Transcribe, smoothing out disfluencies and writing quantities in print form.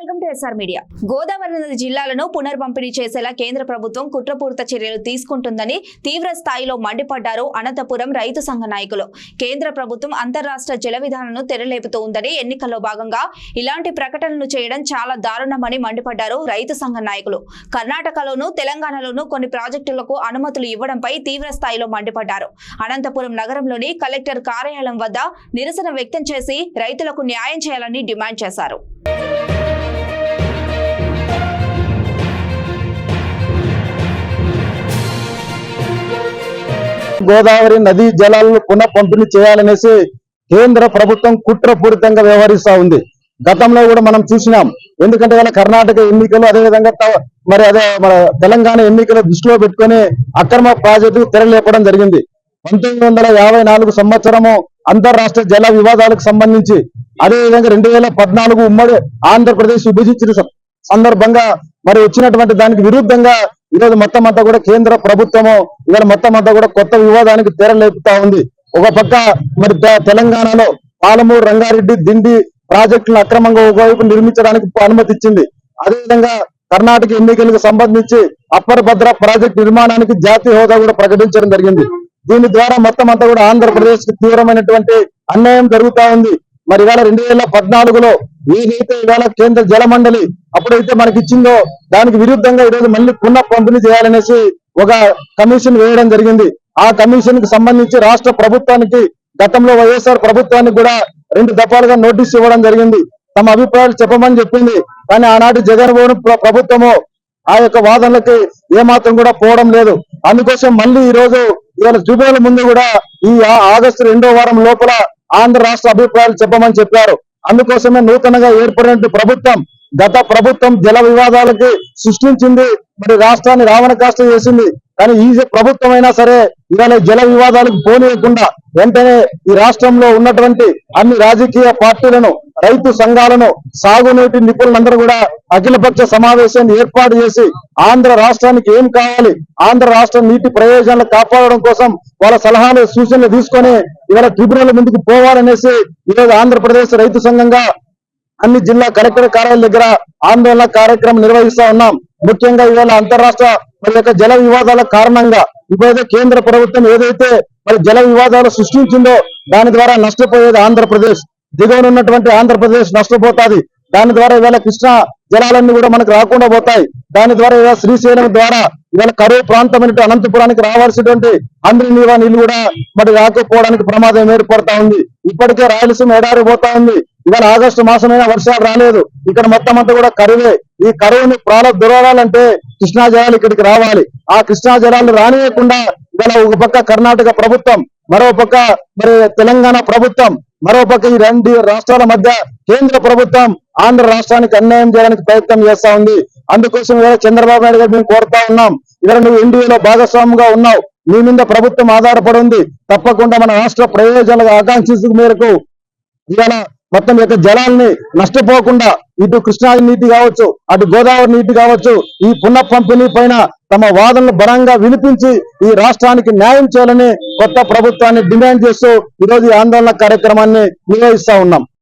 Welcome to SR media. Godavari నది జిల్లాలను పునర్పంపిణీ చేసేలా కేంద్ర ప్రభుత్వం కుట్రపూరిత చర్యలు తీసుకుంటుందని తీవ్ర స్థాయిలో మండిపడ్డారు అనంతపురం రైతు సంఘ నాయకులు. కేంద్ర ప్రభుత్వం అంతర్రాష్ట్ర జల విధానాలను తెరలేపుతూ ఉందని, ఎన్నికల్లో భాగంగా ఇలాంటి ప్రకటనలు చేయడం చాలా దారుణమని మండిపడ్డారు రైతు సంఘ నాయకులు. కర్ణాటకలోను తెలంగాణలోను కొన్ని ప్రాజెక్టులకు అనుమతులు ఇవ్వడంపై తీవ్ర స్థాయిలో మండిపడ్డారు. అనంతపురం నగరంలోని కలెక్టర్ కార్యాలయం వద్ద నిరసన వ్యక్తం చేసి రైతులకు న్యాయం చేయాలని డిమాండ్ చేశారు. గోదావరి నదీ జలాలను పునః పంపిణీ చేయాలనేసి కేంద్ర ప్రభుత్వం కుట్రపూరితంగా వ్యవహరిస్తా ఉంది. గతంలో కూడా మనం చూసినాం. ఎందుకంటే వాళ్ళ కర్ణాటక ఎన్నికలు, అదేవిధంగా మన తెలంగాణ ఎన్నికలు దృష్టిలో పెట్టుకుని అక్రమ ప్రాజెక్టు తెరలేపడం జరిగింది. 1954 సంవత్సరము అంతర్రాష్ట్ర జల వివాదాలకు సంబంధించి, అదేవిధంగా 2014 ఉమ్మడి ఆంధ్రప్రదేశ్ విభజించిన సందర్భంగా వచ్చినటువంటి దానికి విరుద్ధంగా ఈరోజు మొత్తం అంతా కూడా కేంద్ర ప్రభుత్వము ఇవాళ మొత్తం అంతా కూడా కొత్త వివాదానికి తెరలేపుతా ఉంది. ఒక పక్క తెలంగాణలో పాలమూరు, రంగారెడ్డి, దిండి ప్రాజెక్టులను అక్రమంగా ఒకవైపు నిర్మించడానికి అనుమతి ఇచ్చింది. అదేవిధంగా కర్ణాటక ఎన్నికలకు సంబంధించి అప్పర్ భద్ర ప్రాజెక్టు నిర్మాణానికి జాతీయ హోదా కూడా ప్రకటించడం జరిగింది. దీని ద్వారా మొత్తం అంతా కూడా ఆంధ్రప్రదేశ్ కి తీవ్రమైనటువంటి అన్యాయం జరుగుతా ఉంది. మరి ఇవాళ 2014లో ఏదైతే ఇవాళ కేంద్ర జల మండలి అప్పుడైతే మనకి ఇచ్చిందో దానికి విరుద్ధంగా ఈరోజు మళ్ళీ పునః పంపిణీ చేయాలనేసి ఒక కమిషన్ వేయడం జరిగింది. ఆ కమిషన్ కి సంబంధించి రాష్ట్ర ప్రభుత్వానికి, గతంలో వైఎస్ఆర్ ప్రభుత్వానికి కూడా 2 దఫాలుగా నోటీస్ ఇవ్వడం జరిగింది. తమ అభిప్రాయాలు చెప్పమని చెప్పింది. కానీ ఆనాటి జగన్మోహన్ ప్రభుత్వము ఆ యొక్క వాదనలకి ఏమాత్రం కూడా పోవడం లేదు. అందుకోసం మళ్ళీ ఇవాళ ట్రిబ్యునల్ ముందు కూడా ఈ ఆగస్టు 2వ వారం లోపల ఆంధ్ర రాష్ట్ర అభిప్రాయాలు చెప్పమని చెప్పారు. అందుకోసమే నూతనంగా ఏర్పడిన ప్రభుత్వం, గత ప్రభుత్వం జల వివాదాలకి సృష్టించింది, రాష్ట్రాన్ని రావణ కాష్ట చేసింది. కానీ ఈ ప్రభుత్వం అయినా సరే ఇవాళ జల వివాదాలకు పోనీయకుండా వెంటనే ఈ రాష్ట్రంలో ఉన్నటువంటి అన్ని రాజకీయ పార్టీలను, రైతు సంఘాలను, సాగునీటి నిపుణులందరూ కూడా అఖిలపక్ష సమావేశాన్ని ఏర్పాటు చేసి ఆంధ్ర రాష్ట్రానికి ఏం కావాలి, ఆంధ్ర రాష్ట్ర నీటి ప్రయోజనాలు కాపాడడం కోసం వాళ్ళ సలహాలు, సూచనలు తీసుకొని ఇవాళ ట్రిబ్యునల్ ముందుకు పోవాలనేసి ఈరోజు ఆంధ్రప్రదేశ్ రైతు సంఘంగా అన్ని జిల్లా కలెక్టర్ కార్యాలయం దగ్గర ఆందోళన కార్యక్రమం నిర్వహిస్తా ఉన్నాం. ముఖ్యంగా ఇవాళ అంతర్రాష్ట్ర జల వివాదాల కారణంగా ఇప్పుడైతే కేంద్ర ప్రభుత్వం ఏదైతే జల వివాదాలు సృష్టించిందో దాని ద్వారా నష్టపోయేది ఆంధ్రప్రదేశ్, దిగువనున్నటువంటి ఆంధ్రప్రదేశ్ నష్టపోతాది. దాని ద్వారా ఇవాళ కృష్ణా జలాలన్నీ కూడా మనకు రాకుండా పోతాయి. దాని ద్వారా ఇవాళ శ్రీశైలం ద్వారా ఇవాళ కరువు ప్రాంతమైన అనంతపురానికి రావాల్సినటువంటి నీవా నీళ్లు కూడా రాకపోవడానికి ప్రమాదం ఏర్పడతా ఉంది. ఇప్పటికే రాయలసీమ ఎడారిపోతా ఉంది. ఇవాళ ఆగస్టు మాసమైనా వర్షాలు రాలేదు. ఇక్కడ మొత్తం అంతా కూడా కరువే. ఈ కరువుని దూరాలంటే కృష్ణా జలాలు ఇక్కడికి రావాలి. ఆ కృష్ణా జలాలు రానియకుండా ఇవాళ ఒక పక్క కర్ణాటక ప్రభుత్వం, మరో పక్క తెలంగాణ ప్రభుత్వం, మరో పక్క ఈ 2 రాష్ట్రాల మధ్య కేంద్ర ప్రభుత్వం ఆంధ్ర రాష్ట్రానికి అన్యాయం చేయడానికి ప్రయత్నం చేస్తా ఉంది. అందుకోసం ఇవాళ చంద్రబాబు నాయుడు గారు మేము కోరుతా ఉన్నాం, ఇవాళ నువ్వు ఎన్డీఏలో భాగస్వామిగా ఉన్నావు, నీ మీద ప్రభుత్వం ఆధారపడి ఉంది. తప్పకుండా మన రాష్ట్ర ప్రయోజనాల ఆకాంక్ష మేరకు ఇవాళ మొత్తం యొక్క జలాల్ని నష్టపోకుండా ఇటు కృష్ణా నీటి కావచ్చు, అటు గోదావరి నీటి కావచ్చు, ఈ పునః పంపిణీ పైన తమ వాదనలు బలంగా వినిపించి ఈ రాష్ట్రానికి న్యాయం చేయాలని కొత్త ప్రభుత్వాన్ని డిమాండ్ చేస్తూ ఈరోజు ఈ ఆందోళన కార్యక్రమాన్ని నిర్వహిస్తా ఉన్నాం.